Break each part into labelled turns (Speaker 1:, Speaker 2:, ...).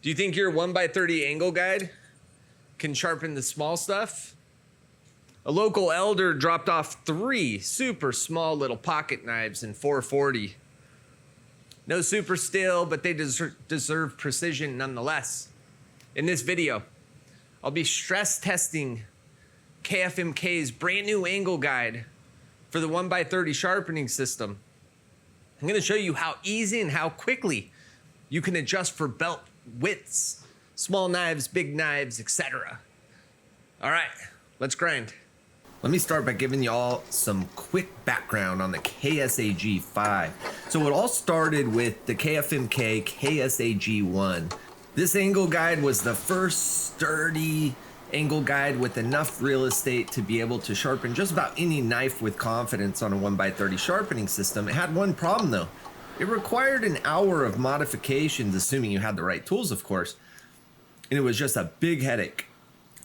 Speaker 1: Do you think your 1x30 angle guide can sharpen the small stuff? A local elder dropped off 3 super small little pocket knives in 440. No super steel, but they deserve precision nonetheless. In this video, I'll be stress testing KFMK's brand new angle guide for the 1x30 sharpening system. I'm gonna show you how easy and how quickly you can adjust for belt widths, small knives, big knives, etc. All right, let's grind. Let me start by giving you all some quick background on the KSAG-5. So it all started with the KFMK KSAG-1. This angle guide was the first sturdy angle guide with enough real estate to be able to sharpen just about any knife with confidence on a 1x30 sharpening system. It had one problem though. It required an hour of modifications, assuming you had the right tools, of course. And it was just a big headache.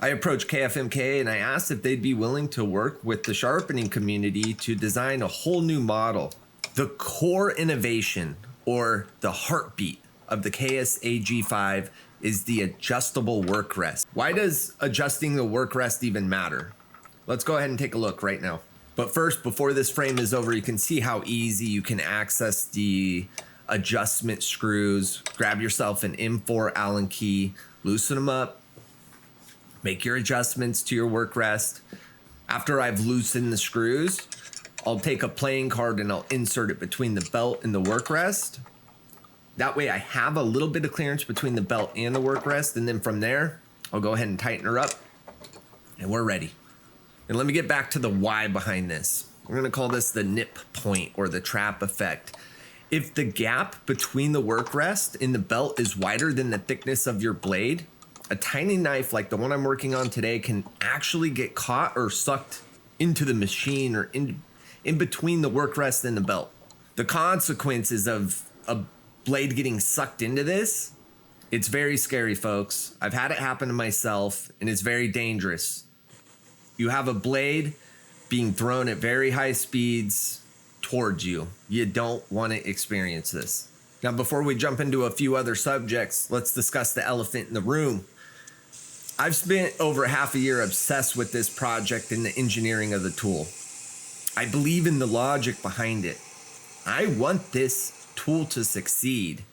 Speaker 1: I approached KFMK and I asked if they'd be willing to work with the sharpening community to design a whole new model. The core innovation, or the heartbeat of the KSAG-5, is the adjustable work rest. Why does adjusting the work rest even matter? Let's go ahead and take a look right now. But first, before this frame is over, you can see how easy you can access the adjustment screws. Grab yourself an M4 Allen key, loosen them up, make your adjustments to your work rest. After I've loosened the screws, I'll take a playing card and I'll insert it between the belt and the work rest. That way I have a little bit of clearance between the belt and the work rest, and then from there, I'll go ahead and tighten her up, and we're ready. And let me get back to the why behind this. We're gonna call this the nip point, or the trap effect. If the gap between the work rest and the belt is wider than the thickness of your blade, a tiny knife like the one I'm working on today can actually get caught or sucked into the machine or in between the work rest and the belt. The consequences of a blade getting sucked into this, it's very scary, folks. I've had it happen to myself, and it's very dangerous. You have a blade being thrown at very high speeds towards you. You don't want to experience this. Now, before we jump into a few other subjects, let's discuss the elephant in the room. I've spent over half a year obsessed with this project and the engineering of the tool. I believe in the logic behind it. I want this tool to succeed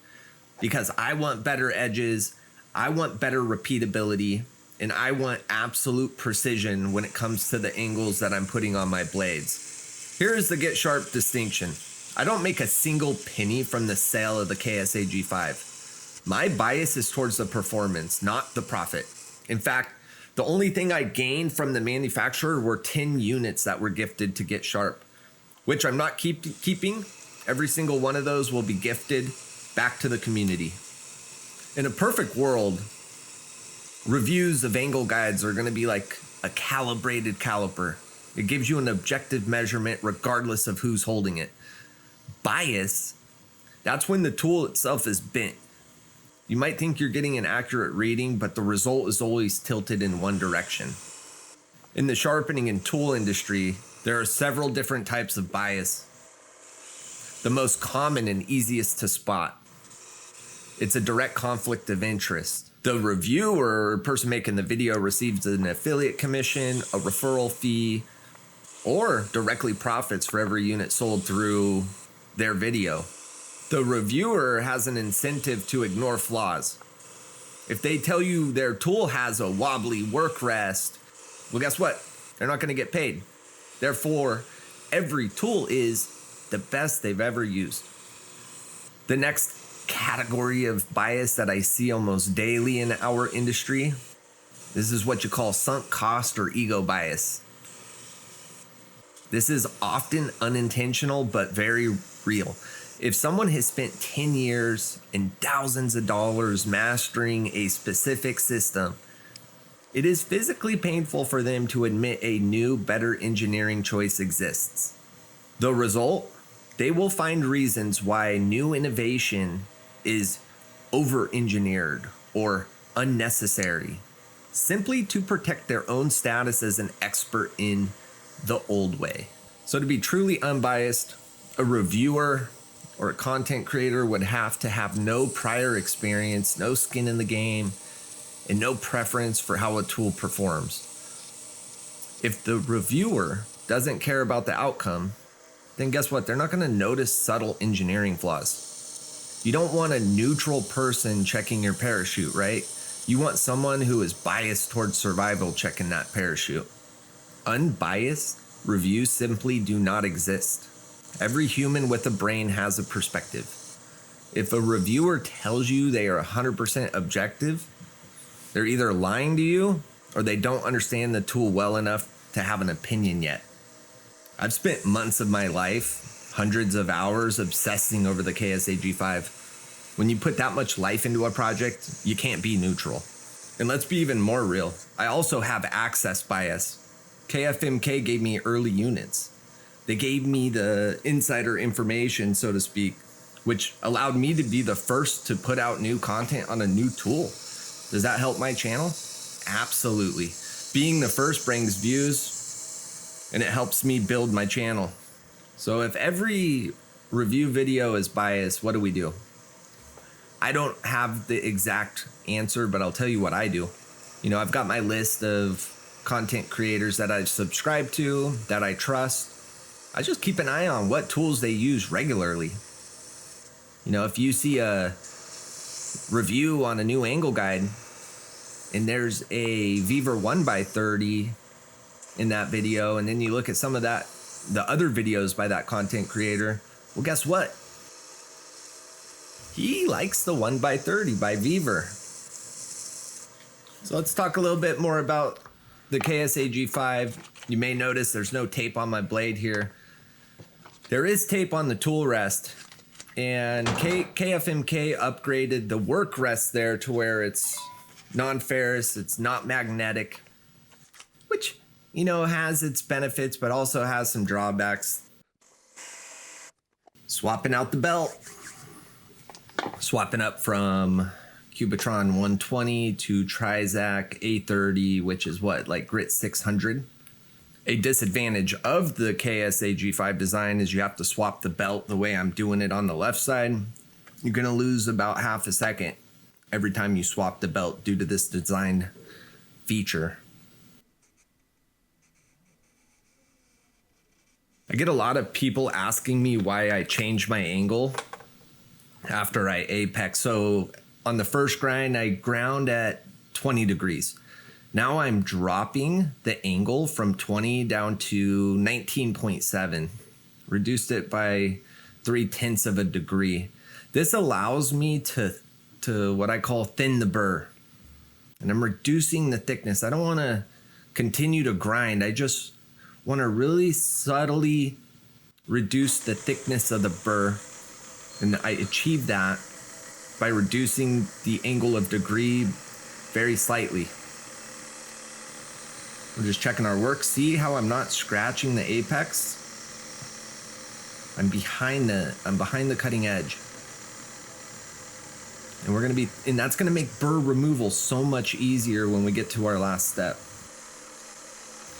Speaker 1: because I want better edges, I want better repeatability, and I want absolute precision when it comes to the angles that I'm putting on my blades. Here's the Get Sharp distinction. I don't make a single penny from the sale of the KSAG-5. My bias is towards the performance, not the profit. In fact, the only thing I gained from the manufacturer were 10 units that were gifted to Get Sharp, which I'm not keeping. Every single one of those will be gifted back to the community. In a perfect world, reviews of angle guides are going to be like a calibrated caliper. It gives you an objective measurement regardless of who's holding it. Bias, that's when the tool itself is bent. You might think you're getting an accurate reading, but the result is always tilted in one direction. In the sharpening and tool industry, there are several different types of bias. The most common and easiest to spot, it's a direct conflict of interest. The reviewer or person making the video receives an affiliate commission, a referral fee, or directly profits for every unit sold through their video. The reviewer has an incentive to ignore flaws. If they tell you their tool has a wobbly work rest, well, guess what? They're not going to get paid. Therefore, every tool is the best they've ever used. The next category of bias that I see almost daily in our industry, this is what you call sunk cost or ego bias. This is often unintentional, but very real. If someone has spent 10 years and thousands of dollars mastering a specific system, it is physically painful for them to admit a new, better engineering choice exists. The result? They will find reasons why new innovation is over-engineered or unnecessary, simply to protect their own status as an expert in the old way. So to be truly unbiased, a reviewer or a content creator would have to have no prior experience, no skin in the game, and no preference for how a tool performs. If the reviewer doesn't care about the outcome, then guess what? They're not going to notice subtle engineering flaws. You don't want a neutral person checking your parachute, right? You want someone who is biased towards survival checking that parachute. Unbiased reviews simply do not exist. Every human with a brain has a perspective. If a reviewer tells you they are 100% objective, they're either lying to you or they don't understand the tool well enough to have an opinion yet. I've spent months of my life, hundreds of hours obsessing over the KSAG-5. When you put that much life into a project, you can't be neutral. And let's be even more real. I also have access bias. KFMK gave me early units. They gave me the insider information, so to speak, which allowed me to be the first to put out new content on a new tool. Does that help my channel? Absolutely. Being the first brings views, and it helps me build my channel. So if every review video is biased, what do? I don't have the exact answer, but I'll tell you what I do. I've got my list of content creators that I've subscribed to, that I trust. I just keep an eye on what tools they use regularly. If you see a review on a new angle guide and there's a Weaver 1x30 in that video, and then you look at some of the other videos by that content creator, well, guess what? He likes the 1x30 by Weaver. So let's talk a little bit more about the KSAG-5. You may notice there's no tape on my blade here. There is tape on the tool rest, and KFMK upgraded the work rest there to where it's non-ferrous, it's not magnetic, which, has its benefits, but also has some drawbacks. Swapping out the belt. Swapping up from Cubitron 120 to Trizac A30, which is like Grit 600. A disadvantage of the KSAG-5 design is you have to swap the belt the way I'm doing it on the left side. You're going to lose about half a second every time you swap the belt due to this design feature. I get a lot of people asking me why I change my angle after I apex. So on the first grind, I ground at 20 degrees. Now I'm dropping the angle from 20 down to 19.7, reduced it by 0.3 of a degree. This allows me to what I call thin the burr, and I'm reducing the thickness. I don't want to continue to grind. I just want to really subtly reduce the thickness of the burr, and I achieve that by reducing the angle of degree very slightly. We're just checking our work. See how I'm not scratching the apex? I'm behind the cutting edge. And that's gonna make burr removal so much easier when we get to our last step.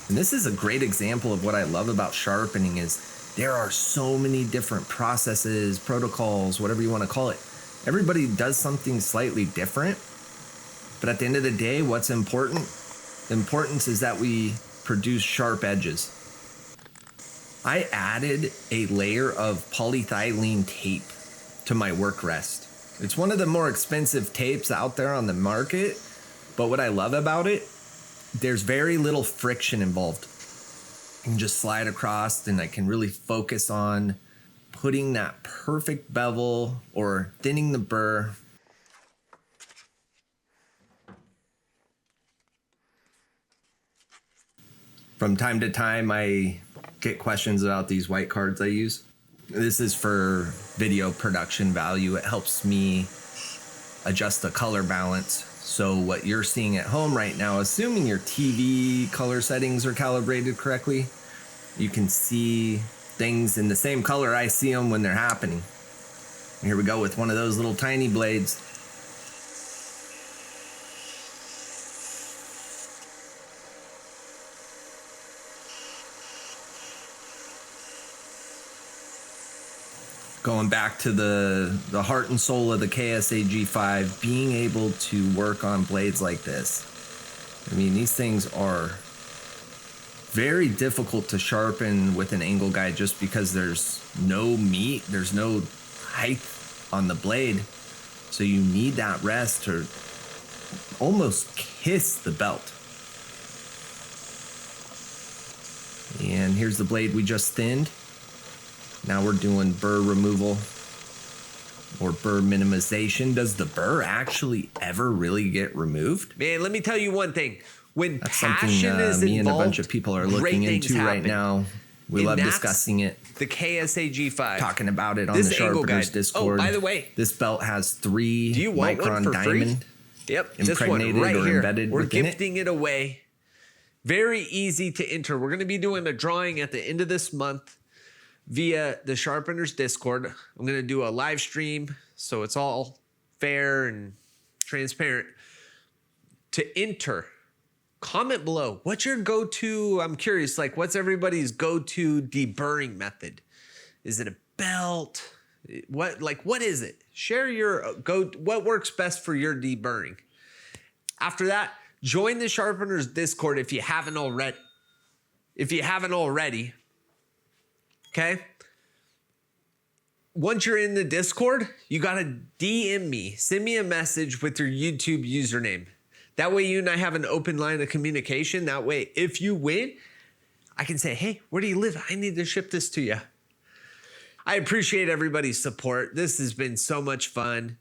Speaker 1: And this is a great example of what I love about sharpening is there are so many different processes, protocols, whatever you want to call it. Everybody does something slightly different, but at the end of the day, what's important? The importance is that we produce sharp edges. I added a layer of polyethylene tape to my work rest. It's one of the more expensive tapes out there on the market, but what I love about it, there's very little friction involved. I can just slide across and I can really focus on putting that perfect bevel or thinning the burr. From time to time, I get questions about these white cards I use. This is for video production value. It helps me adjust the color balance. So what you're seeing at home right now, assuming your TV color settings are calibrated correctly, you can see things in the same color I see them when they're happening. And here we go with one of those little tiny blades.
Speaker 2: going back to the heart and soul of the KSAG-5, being able to work on blades like this. I mean, these things are very difficult to sharpen with an angle guide just because there's no meat, there's no height on the blade. So you need that rest to almost kiss the belt. And here's the blade we just thinned. Now we're doing burr removal or burr minimization. Does the burr actually ever really get removed?
Speaker 1: Man, let me tell you one thing. When
Speaker 2: That's
Speaker 1: passion
Speaker 2: something
Speaker 1: is
Speaker 2: me
Speaker 1: involved,
Speaker 2: and a bunch of people are looking into right now. We love discussing it.
Speaker 1: The KSAG-5.
Speaker 2: Talking about it on the Sharpeners Discord.
Speaker 1: Oh, by the way,
Speaker 2: this belt has 3 micron diamond
Speaker 1: Yep,
Speaker 2: impregnated
Speaker 1: this one right
Speaker 2: or
Speaker 1: here.
Speaker 2: embedded
Speaker 1: We're
Speaker 2: within
Speaker 1: gifting it away. Very easy to enter. We're going to be doing a drawing at the end of this month via the Sharpeners Discord. I'm going to do a live stream, so it's all fair and transparent. To enter, comment below. What's your go-to? I'm curious, like, what's everybody's go-to deburring method? Is it a belt? What is it? Share your what works best for your deburring. After that, join the Sharpeners Discord if you haven't already. Okay? Once you're in the Discord, you got to DM me. Send me a message with your YouTube username. That way you and I have an open line of communication. That way, if you win, I can say, hey, where do you live? I need to ship this to you. I appreciate everybody's support. This has been so much fun.